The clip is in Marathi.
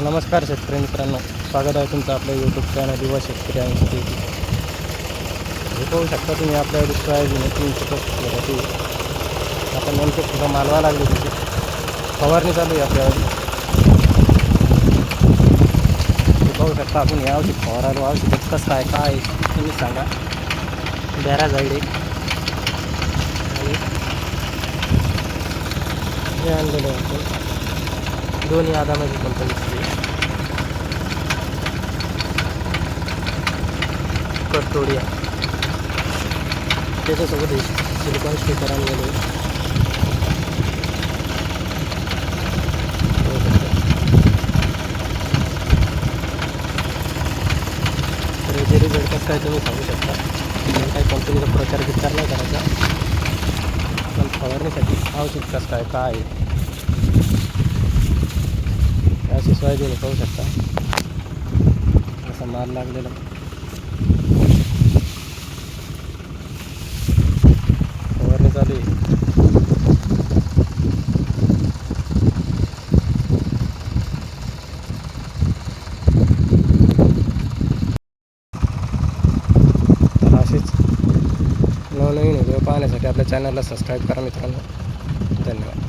नमस्कार शेतकरी मित्रांनो, स्वागत आहे तुमचं आपल्या यूट्यूब चॅनल युवा शेतकरी आणि शेती. हे पाहू शकता तुम्ही आपल्या सोयाबीन 350 आपण नेमके सुद्धा मालवा लागली तिथे फवारणी चालू आहे आपल्यावर. हे पाहू शकता आपण या औषध फवारायला औषध कसं आहे काय तुम्ही सांगा. बेरा जायडे आणि हे आणलेलं आहे आपण दोन्ही आदामाची कंपनीची कटोडिया, त्याच्यासोबत सिलिकॉन स्टिकर आणलेलं आहे. तर याचे रिझल्ट कसं काय तुम्ही सांगू शकता. काही कंपनीचा प्रचार विचार नाही करायचा, पण फवारणीसाठी औषध कसं काय अशी सोयाबीन पाहू शकता. असा माल लागलेला फवारणी चालू आहे. असेच नवनवीन व्हिडिओ पाहण्यासाठी आपल्या चॅनलला सबस्क्राईब करा मित्रांनो. धन्यवाद.